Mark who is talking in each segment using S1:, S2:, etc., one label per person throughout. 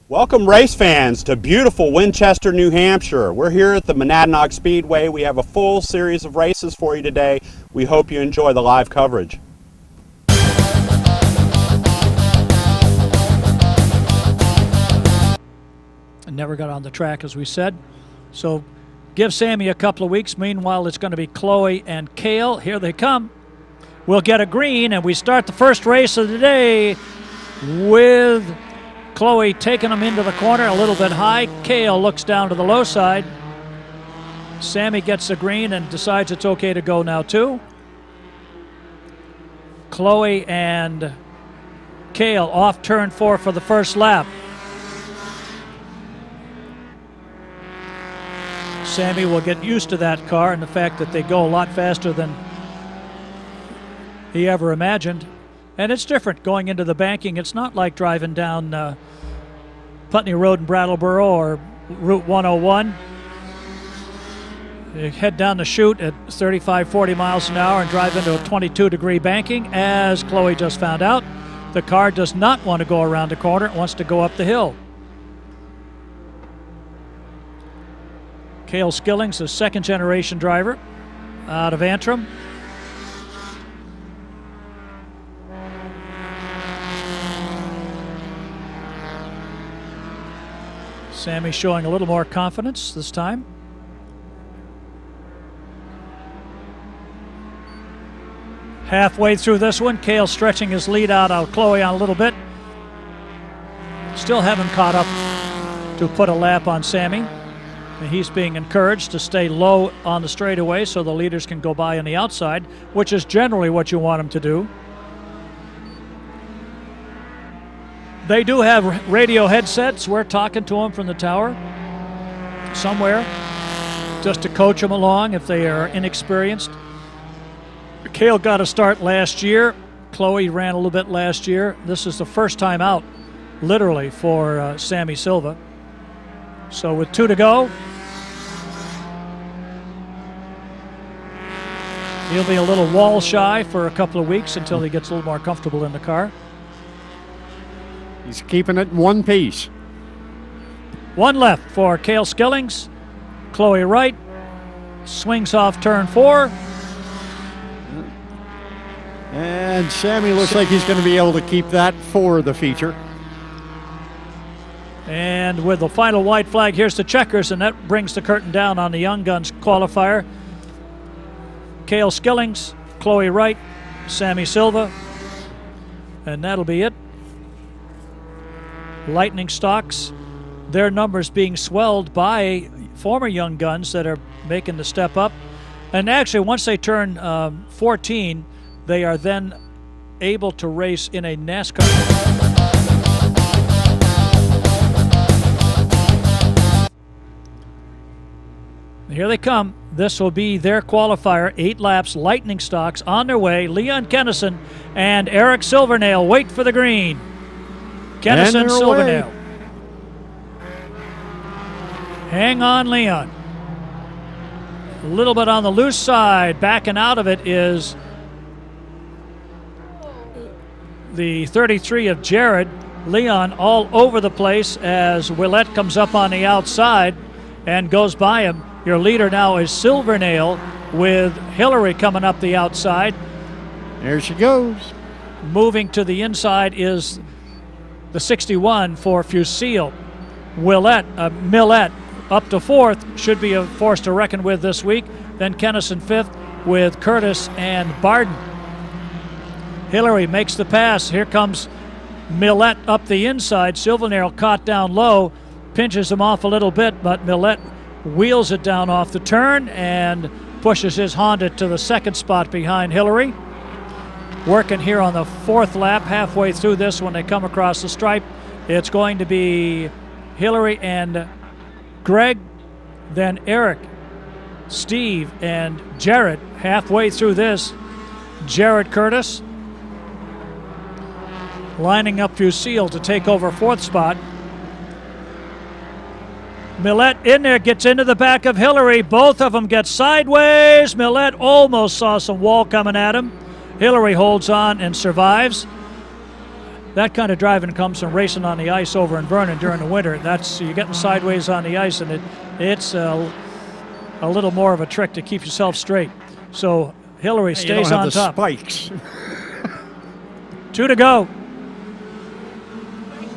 S1: Welcome race fans to beautiful Winchester, New Hampshire. We're here at the Monadnock Speedway. We have a full series of races for you today. We hope you enjoy the live coverage.
S2: Never got on the track, as we said. So give Sammy a couple of weeks. Meanwhile, it's going to be Chloe and Cale. Here they come. We'll get a green, and we start the first race of the day with Chloe taking them into the corner a little bit high. Cale looks down to the low side. Sammy gets the green and decides it's okay to go now too. Chloe and Cale off turn 4 for the first lap. Sammy will get used to that car and the fact that they go a lot faster than he ever imagined. And it's different going into the banking. It's not like driving down Putney Road in Brattleboro or Route 101. You head down the chute at 35, 40 miles an hour and drive into a 22-degree banking. As Chloe just found out, the car does not want to go around the corner. It wants to go up the hill. Cale Skillings, a second-generation driver out of Antrim. Sammy showing a little more confidence this time. Halfway through this one, Cale stretching his lead out of Chloe on a little bit. Still haven't caught up to put a lap on Sammy. And he's being encouraged to stay low on the straightaway so the leaders can go by on the outside, which is generally what you want them to do. They do have radio headsets. We're talking to them from the tower somewhere just to coach them along if they are inexperienced. Cale got a start last year. Chloe ran a little bit last year. This is the first time out, literally, for Sammy Silva. So with 2 to go, he'll be a little wall shy for a couple of weeks until he gets a little more comfortable in the car.
S3: He's keeping it in one piece.
S2: One left for Cale Skillings. Chloe Wright swings off turn 4.
S3: And Sammy looks like he's going to be able to keep that for the feature.
S2: And with the final white flag, here's the checkers, and that brings the curtain down on the Young Guns qualifier. Cale Skillings, Chloe Wright, Sammy Silva, and that'll be it. Lightning Stocks, their numbers being swelled by former Young Guns that are making the step up. And actually, once they turn 14, they are then able to race in a NASCAR. Here they come. This will be their qualifier. 8 laps, Lightning Stocks on their way. Leon Kennison and Eric Silvernail wait for the green. Kennison, Silvernail. Hang on, Leon. A little bit on the loose side. Backing out of it is the 33 of Jared. Leon all over the place as Willett comes up on the outside and goes by him. Your leader now is Silvernail with Hillary coming up the outside.
S3: There she goes.
S2: Moving to the inside is the 61 for Fusil. Millett up to 4th, should be a force to reckon with this week. Then Kennison 5th with Curtis and Barden. Hillary makes the pass. Here comes Millett up the inside. Silvernail caught down low, pinches him off a little bit, but Millett wheels it down off the turn and pushes his Honda to the 2nd spot behind Hillary. working here on the 4th lap. Halfway through this, when they come across the stripe, it's going to be Hillary and Greg, then Eric, Steve, and Jared. Halfway through this, Jared Curtis lining up Fusil to take over 4th spot. Millette in there, gets into the back of Hillary. Both of them get sideways. Millette almost saw some wall coming at him. Hillary holds on and survives. That kind of driving comes from racing on the ice over in Vernon during the winter. That's, you're getting sideways on the ice, and it's a little more of a trick to keep yourself straight. So Hillary stays on top.
S3: Spikes.
S2: 2 to go.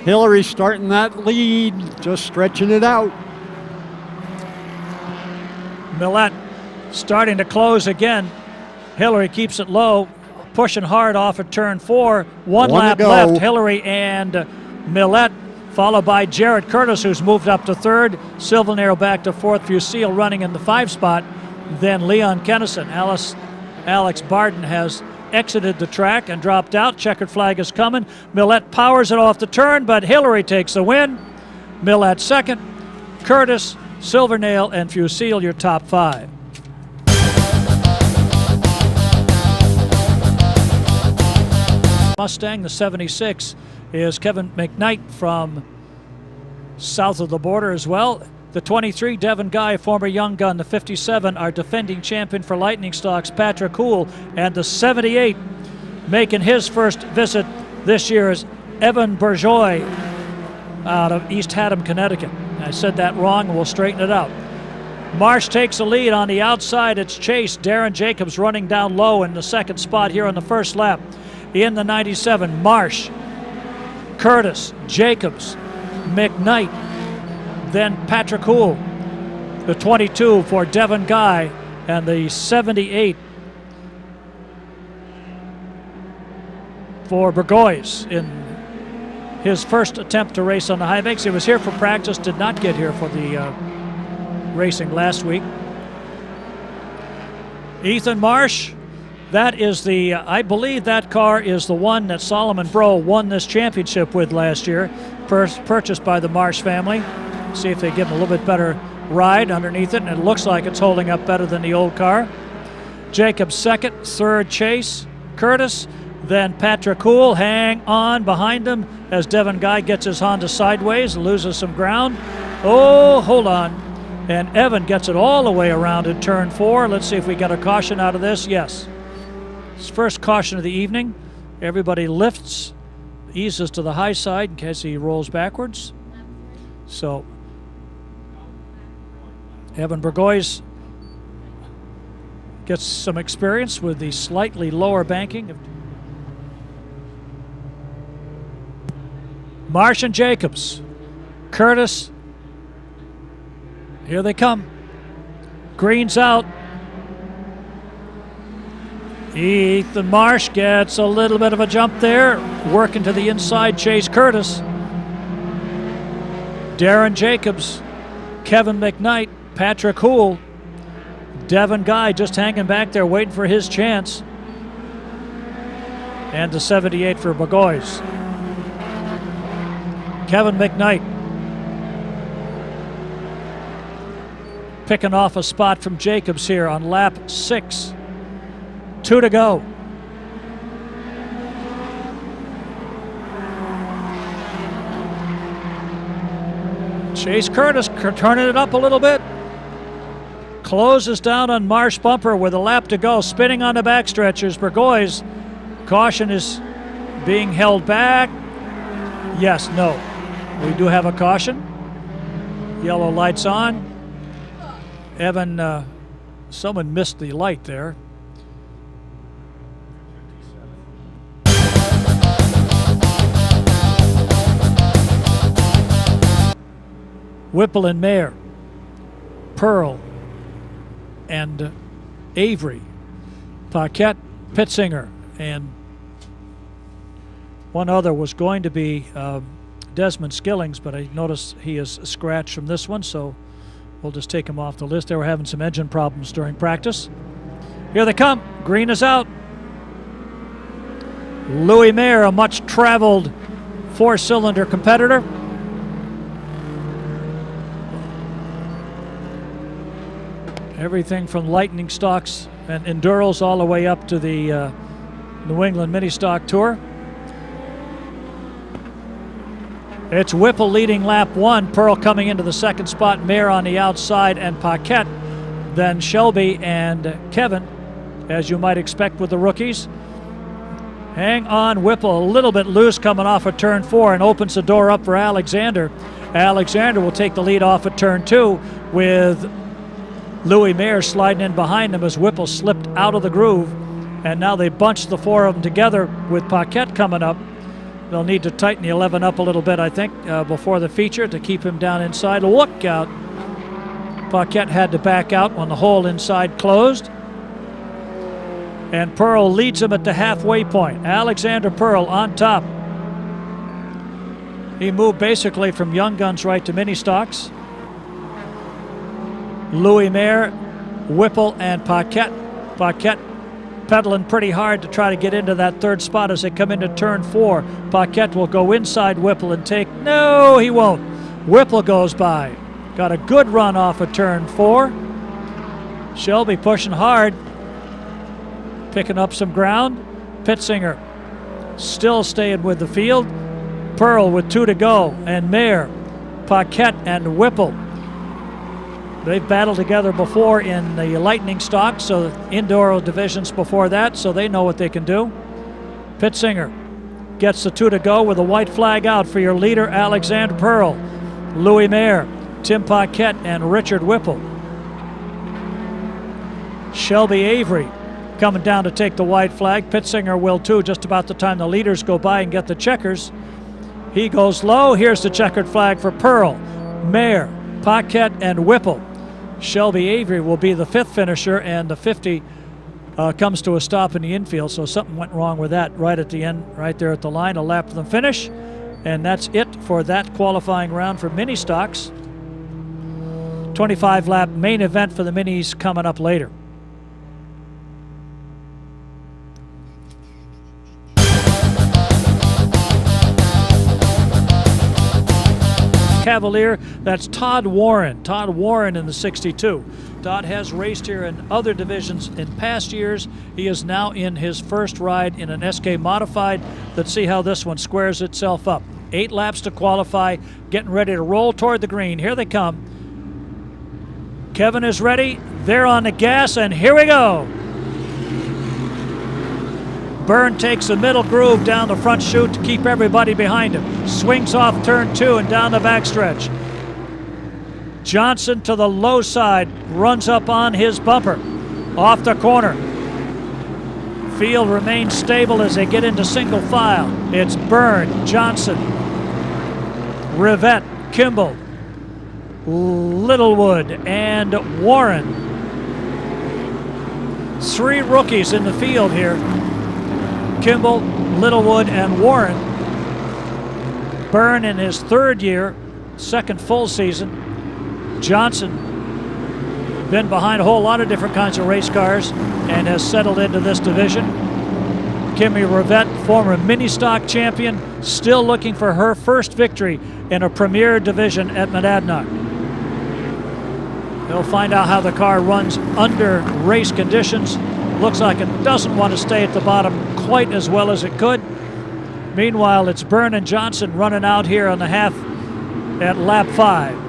S3: Hillary starting that lead, just stretching it out.
S2: Millette starting to close again. Hillary keeps it low, pushing hard off at turn 4. One lap left. Hillary and Millette, followed by Jared Curtis, who's moved up to 3rd. Silvernail back to 4th. Fusil running in the 5 spot. Then Leon Kennison. Alex Barden has exited the track and dropped out. Checkered flag is coming. Millette powers it off the turn, but Hillary takes the win. Millette 2nd. Curtis, Silvernail, and Fusil your top 5. Mustang, the 76, is Kevin McKnight from south of the border as well. The 23, Devin Guy, former Young Gun. The 57, our defending champion for Lightning Stocks, Patrick Houle. And the 78, making his first visit this year, is Evan Bourgeois out of East Haddam, Connecticut. I said that wrong, and we'll straighten it out. Marsh takes the lead on the outside. It's Chase. Darren Jacobs running down low in the 2nd spot here on the 1st lap. In the 97, Marsh, Curtis, Jacobs, McKnight, then Patrick Houle. The 22 for Devin Guy, and the 78 for Burgoyes in his first attempt to race on the high banks. He was here for practice, did not get here for the racing last week. Ethan Marsh, that is the, I believe that car is the one that Solomon Bro won this championship with last year, purchased by the Marsh family. See if they give him a little bit better ride underneath it, and it looks like it's holding up better than the old car. Jacobs 2nd, 3rd Chase Curtis, then Patrick Houle hang on behind him as Devin Guy gets his Honda sideways and loses some ground. Oh, hold on. And Evan gets it all the way around in turn 4. Let's see if we got a caution out of this. Yes. His first caution of the evening. Everybody lifts, eases to the high side in case he rolls backwards. So Evan Burgoyes gets some experience with the slightly lower banking. Marsh and Jacobs. Curtis. Here they come. Green's out. Ethan Marsh gets a little bit of a jump there. Working to the inside, Chase Curtis. Darren Jacobs. Kevin McKnight. Patrick Houle. Devin Guy just hanging back there waiting for his chance. And the 78 for Burgoyes. Kevin McKnight picking off a spot from Jacobs here on lap 6. 2 to go. Chase Curtis turning it up a little bit. Closes down on Marsh bumper with a lap to go. Spinning on the back stretchers. Burgoyes. Caution is being held back. Yes, no. We do have a caution. Yellow lights on. Evan, someone missed the light there. Whipple and Mayer, Pearl, and Avery, Paquette, Pitzinger, and one other was going to be Desmond Skillings, but I noticed he is scratched from this one, so we'll just take him off the list. They were having some engine problems during practice. Here they come. Green is out. Louis Mayer, a much-traveled four-cylinder competitor. Everything from lightning stocks and enduros all the way up to the New England Mini Stock Tour. It's Whipple leading lap 1, Pearl coming into the second spot, Mayer on the outside, and Paquette. Then Shelby and Kevin, as you might expect with the rookies. Hang on, Whipple a little bit loose coming off of turn 4 and opens the door up for Alexander. Alexander will take the lead off at turn 2 with Louis Mayer sliding in behind him as Whipple slipped out of the groove. And now they bunched the 4 of them together with Paquette coming up. They'll need to tighten the 11 up a little bit, I think, before the feature to keep him down inside. Look out. Paquette had to back out when the hole inside closed. And Pearl leads him at the halfway point. Alexander Pearl on top. He moved basically from Young Guns right to mini stocks. Louis Mayer, Whipple, and Paquette. Paquette pedaling pretty hard to try to get into that third spot as they come into turn 4. Paquette will go inside Whipple and take. No, he won't. Whipple goes by. Got a good run off of turn 4. Shelby pushing hard. Picking up some ground. Pitzinger still staying with the field. Pearl with 2 to go. And Mayer, Paquette, and Whipple. They've battled together before in the Lightning stock, so indoor divisions before that, so they know what they can do. Pitzinger gets the 2 to go with a white flag out for your leader, Alexander Pearl. Louis Mayer, Tim Paquette, and Richard Whipple. Shelby Avery coming down to take the white flag. Pitzinger will too, just about the time the leaders go by and get the checkers. He goes low. Here's the checkered flag for Pearl, Mayer, Paquette, and Whipple. Shelby Avery will be the 5th finisher, and the 50 comes to a stop in the infield, so something went wrong with that right at the end, right there at the line, a lap to the finish. And that's it for that qualifying round for mini stocks. 25-lap main event for the minis coming up later. Cavalier, that's Todd Warren. Todd Warren in the 62. Todd has raced here in other divisions in past years. He is now in his first ride in an SK Modified. Let's see how this one squares itself up. 8 laps to qualify, getting ready to roll toward the green. Here they come. Kevin is ready. They're on the gas, and here we go. Byrne takes the middle groove down the front chute to keep everybody behind him. Swings off turn 2 and down the backstretch. Johnson to the low side, runs up on his bumper. Off the corner. Field remains stable as they get into single file. It's Byrne, Johnson, Rivette, Kimball, Littlewood, and Warren. 3 rookies in the field here. Kimball, Littlewood, and Warren. Byrne in his 3rd year, 2nd full season. Johnson been behind a whole lot of different kinds of race cars and has settled into this division. Kimmy Rivette, former mini stock champion, still looking for her first victory in a premier division at Monadnock. They'll find out how the car runs under race conditions. Looks like it doesn't want to stay at the bottom quite as well as it could. Meanwhile, it's Byrne and Johnson running out here on the half at lap 5.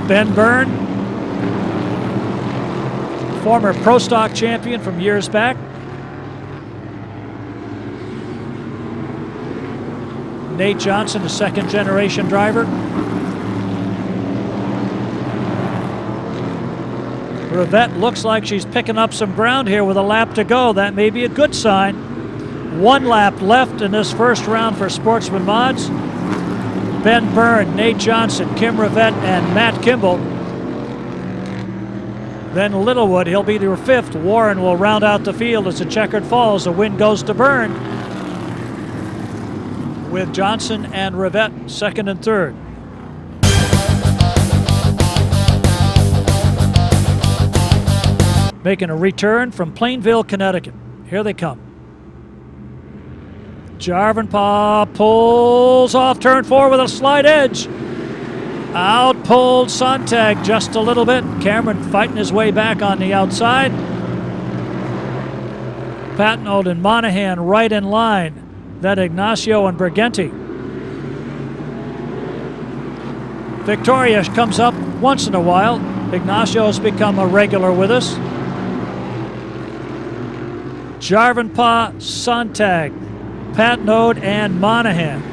S2: Ben Byrne, former Pro Stock champion from years back. Nate Johnson, a 2nd generation driver. Rivette looks like she's picking up some ground here with a lap to go. That may be a good sign. 1 lap left in this first round for Sportsman Mods. Ben Byrne, Nate Johnson, Kim Rivette, and Matt Kimball. Then Littlewood, he'll be their 5th. Warren will round out the field as the checkered falls. The win goes to Byrne, with Johnson and Rivette 2nd and 3rd. Making a return from Plainville, Connecticut. Here they come. Jarvenpaugh pulls off turn 4 with a slight edge. Out-pulled Sontag just a little bit. Cameron fighting his way back on the outside. Patnaud and Monahan right in line. Then Ignacio and Briganti. Victoria comes up once in a while. Ignacio has become a regular with us. Jarvenpaugh, Sontag, Patnaud, and Monahan.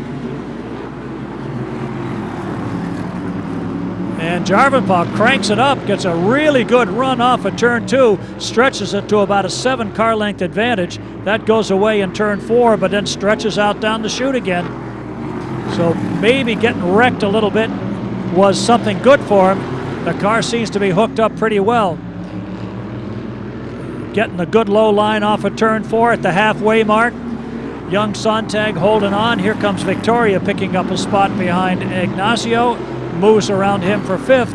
S2: And Jarvenpaugh cranks it up, gets a really good run off of turn 2, stretches it to about a 7-car length advantage. That goes away in turn 4, but then stretches out down the chute again. So maybe getting wrecked a little bit was something good for him. The car seems to be hooked up pretty well. Getting a good low line off of turn 4 at the halfway mark. Young Sontag holding on. Here comes Victoria picking up a spot behind Ignacio. Moves around him for 5th.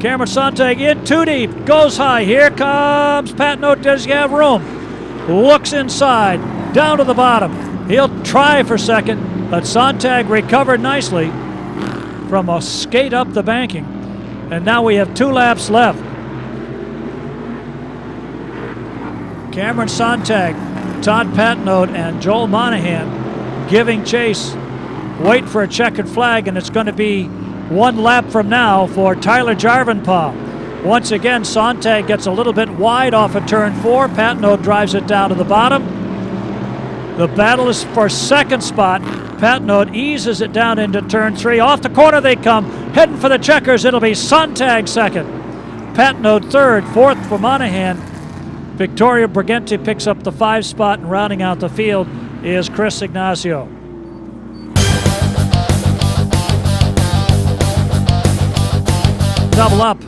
S2: Cameron Sontag in too deep. Goes high. Here comes Patnaud. Does he have room? Looks inside. Down to the bottom. He'll try for 2nd, but Sontag recovered nicely from a skate up the banking. And now we have 2 laps left. Cameron Sontag, Todd Patnaud, and Joel Monahan giving chase. Wait for a checkered flag, and it's going to be 1 lap from now for Tyler Jarvenpaugh. Once again, Sontag gets a little bit wide off of turn 4. Patnaud drives it down to the bottom. The battle is for 2nd spot. Patnaud eases it down into turn 3. Off the corner they come, heading for the checkers. It'll be Sontag 2nd. Patnaud 3rd, 4th for Monahan. Victoria Briganti picks up the 5 spot, and rounding out the field is Chris Ignacio. Double up.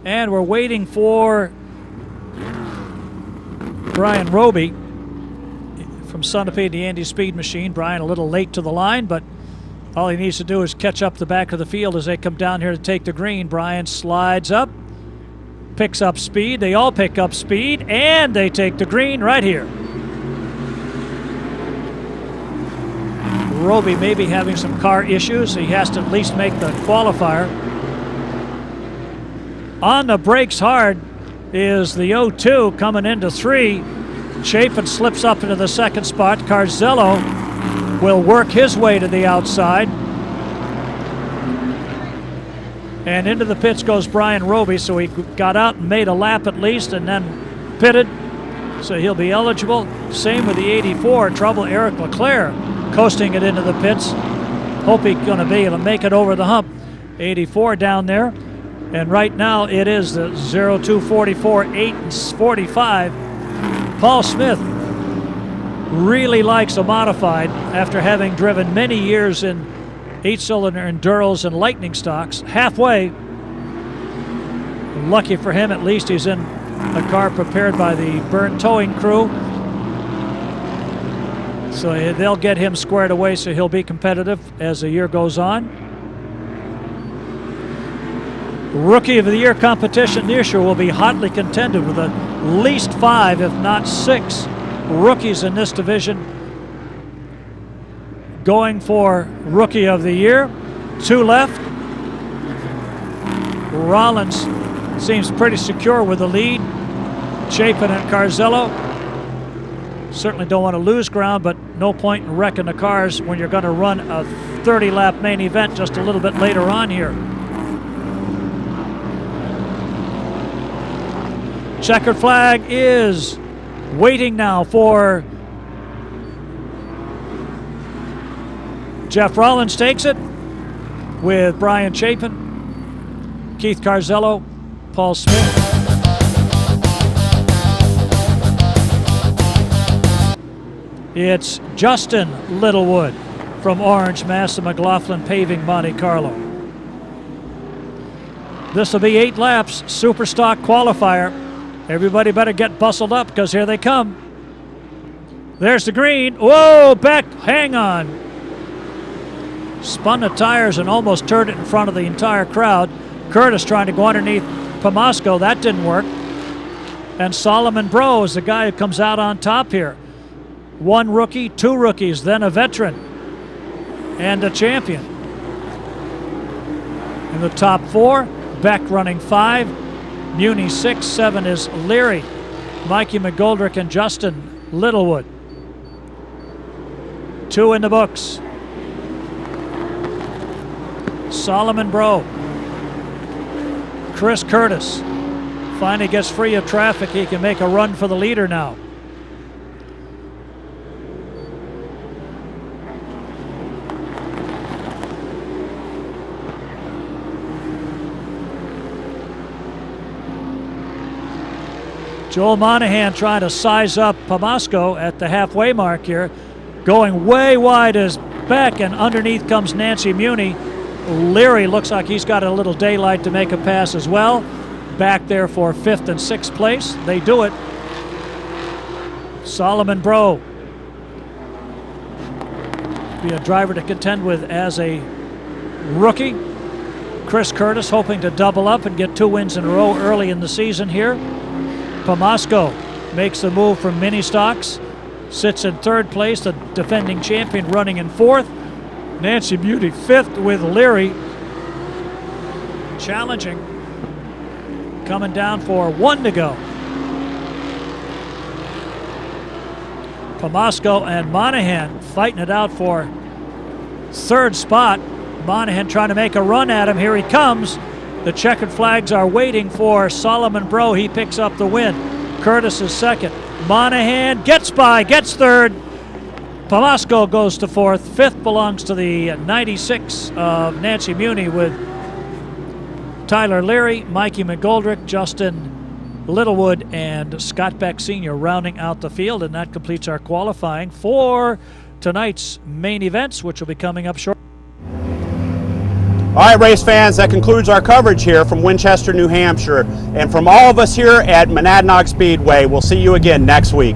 S2: And we're waiting for Brian Roby from Sunapee, the Andy Speed Machine. Brian a little late to the line, but all he needs to do is catch up the back of the field as they come down here to take the green. Brian slides up, picks up speed. They all pick up speed, and they take the green right here. Roby may be having some car issues. He has to at least make the qualifier. On the brakes hard is the 0-2 coming into 3. Chapin slips up into the 2nd spot. Carzello will work his way to the outside. And into the pits goes Brian Roby, so he got out and made a lap at least and then pitted. So he'll be eligible. Same with the 84. Trouble Eric Leclerc coasting it into the pits. Hope he's going to be able to make it over the hump. 84 down there. And right now it is the 02, 44, 8, and 45. Paul Smith really likes a modified after having driven many years in 8-cylinder Enduros and Lightning stocks. Halfway. Lucky for him, at least he's in a car prepared by the Byrne Towing crew. So they'll get him squared away so he'll be competitive as the year goes on. Rookie of the Year competition this year will be hotly contended with at least 5, if not 6, rookies in this division going for Rookie of the Year. 2 left. Rollins seems pretty secure with the lead. Chapin and Carzello certainly don't want to lose ground, but no point in wrecking the cars when you're going to run a 30-lap main event just a little bit later on here. Checkered flag is waiting now for Jeff Rollins. Takes it with Brian Chapin, Keith Carzello, Paul Smith. It's Justin Littlewood from Orange, Mass. McLaughlin Paving, Monte Carlo. This will be 8 laps, super stock qualifier. Everybody better get bustled up because here they come. There's the green. Whoa, back, hang on. Spun the tires and almost turned it in front of the entire crowd. Curtis trying to go underneath Pomasco. That didn't work. And Solomon Bro is the guy who comes out on top here. 1 rookie, 2 rookies, then a veteran, and a champion. In the top 4, Beck running 5, Muni 6, 7 is Leary, Mikey McGoldrick, and Justin Littlewood. 2 in the books. Solomon Bro. Chris Curtis finally gets free of traffic. He can make a run for the leader now. Joel Monahan trying to size up Pomasco at the halfway mark here. Going way wide is Beck, and underneath comes Nancy Muni. Leary looks like he's got a little daylight to make a pass as well. Back there for 5th and 6th place. They do it. Solomon Bro. Be a driver to contend with as a rookie. Chris Curtis hoping to double up and get 2 wins in a row early in the season here. Pomasco makes the move from mini stocks, sits in 3rd place, the defending champion running in 4th. Nancy Beauty 5th with Leary. Challenging. Coming down for 1 to go. Pomasco and Monahan fighting it out for 3rd spot. Monahan trying to make a run at him. Here he comes. The checkered flags are waiting for Solomon Bro. He picks up the win. Curtis is 2nd. Monahan gets by, gets 3rd. Pomasco goes to 4th. 5th belongs to the 96 of Nancy Muni with Tyler Leary, Mikey McGoldrick, Justin Littlewood, and Scott Beck Sr. rounding out the field. And that completes our qualifying for tonight's main events, which will be coming up shortly.
S1: All right, race fans, that concludes our coverage here from Winchester, New Hampshire. And from all of us here at Monadnock Speedway, we'll see you again next week.